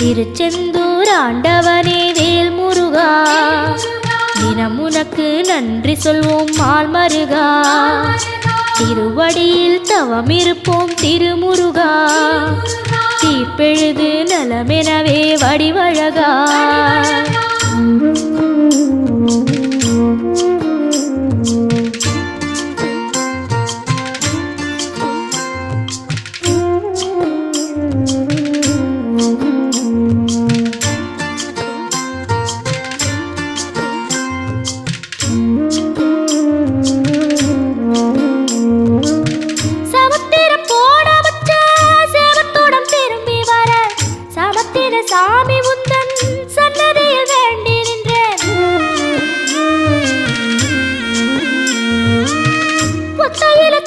திருச்செந்தூர் ஆண்டவனே வேல் முருகா, தினம் உனக்கு நன்றி சொல்வோம் மால் மருகா. திருவடியில் தவம் இருப்போம் திருமுருகா, தீப்பெழுது நலமெனவே வடிவழகா. சாமி உந்தன் சன்னதியில் வேண்டி நின்றேன். ஒத்தையில